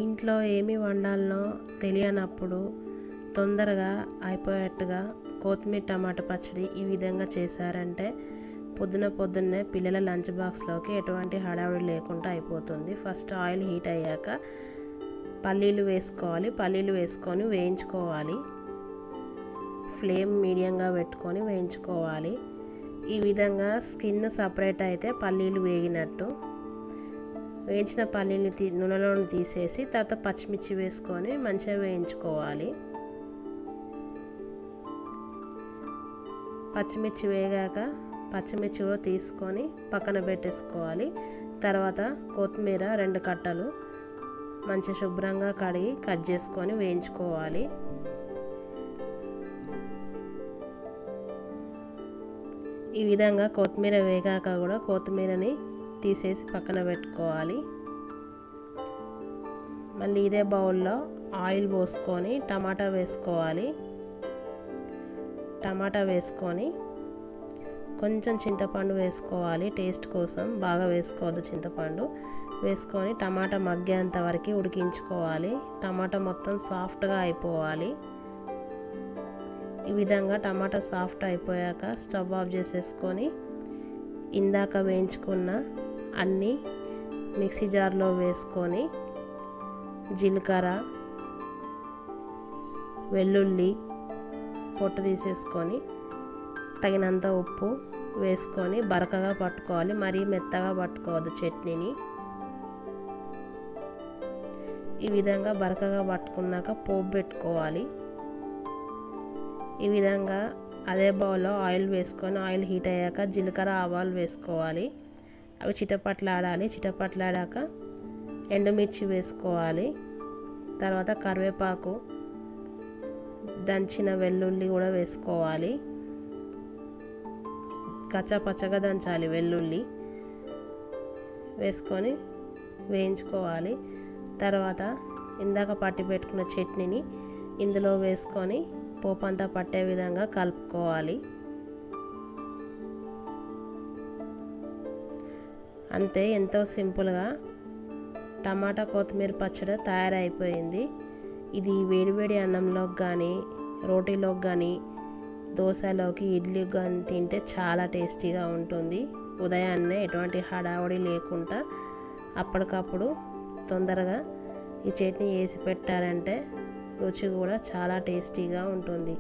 ఇంట్లో ఏమి వండాలనో తెలియనప్పుడు తొందరగా అయిపోయేట్టుగా కొత్తిమీర టమాటా పచ్చడి ఈ విధంగా చేశారంటే పొద్దున్నే పిల్లల లంచ్ బాక్స్లోకి ఎటువంటి హడావిడి లేకుండా అయిపోతుంది. ఫస్ట్ ఆయిల్ హీట్ అయ్యాక పల్లీలు వేసుకొని వేయించుకోవాలి. ఫ్లేమ్ మీడియంగా పెట్టుకొని వేయించుకోవాలి. ఈ విధంగా స్కిన్ సపరేట్ అయితే పల్లీలు వేగినట్టు. వేయించిన పల్లీని నూనెలో తీసేసి తర్వాత పచ్చిమిర్చి వేసుకొని మంచిగా వేయించుకోవాలి. పచ్చిమిర్చి వేగాక పచ్చిమిర్చి కూడా తీసుకొని పక్కన పెట్టేసుకోవాలి. తర్వాత కొత్తిమీర 2 కట్టలు మంచి శుభ్రంగా కడిగి కట్ చేసుకొని వేయించుకోవాలి. ఈ విధంగా కొత్తిమీర వేగాక కూడా కొత్తిమీరని తీసేసి పక్కన పెట్టుకోవాలి. మళ్ళీ ఇదే బౌల్లో ఆయిల్ పోసుకొని టమాటా వేసుకొని కొంచెం చింతపండు వేసుకోవాలి. టేస్ట్ కోసం బాగా వేసుకోవద్దు, చింతపండు వేసుకొని టమాటా మగ్గేంత వరకు ఉడికించుకోవాలి. టమాటా మొత్తం సాఫ్ట్గా అయిపోవాలి. ఈ విధంగా టమాటా సాఫ్ట్ అయిపోయాక స్టవ్ ఆఫ్ చేసేసుకొని ఇందాక వేయించుకున్న అన్నీ మిక్సీ జార్లో వేసుకొని జీలకర్ర, వెల్లుల్లి పొట్టు తీసేసుకొని తగినంత ఉప్పు వేసుకొని బరకగా పట్టుకోవాలి. మరీ మెత్తగా పట్టుకోవద్దు చట్నీని. ఈ విధంగా బరకగా పట్టుకున్నాక పోపు పెట్టుకోవాలి. ఈ విధంగా అదే బౌల్లో ఆయిల్ వేసుకొని ఆయిల్ హీట్ అయ్యాక జీలకర్ర, ఆవాలు వేసుకోవాలి. అవి చిటపట్లాడాక ఎండుమిర్చి వేసుకోవాలి. తర్వాత కరివేపాకు, దంచిన వెల్లుల్లి కూడా వేసుకోవాలి. పచ్చగా దంచాలి. వెల్లుల్లి వేసుకొని వేయించుకోవాలి. తర్వాత ఇందాక పట్టి పెట్టుకున్న చట్నీని ఇందులో వేసుకొని పోపు అంతా పట్టే విధంగా కలుపుకోవాలి. అంతే, ఎంతో సింపుల్గా టమాటా కొత్తిమీర పచ్చడి తయారైపోయింది. ఇది వేడివేడి అన్నంలోకి కానీ, రోటీలోకి కానీ, దోశలోకి, ఇడ్లీకి కానీ తింటే చాలా టేస్టీగా ఉంటుంది. ఉదయాన్నే ఎటువంటి హడావుడి లేకుండా అప్పటికప్పుడు తొందరగా ఈ చట్నీ వేసి పెట్టారంటే రుచి కూడా చాలా టేస్టీగా ఉంటుంది.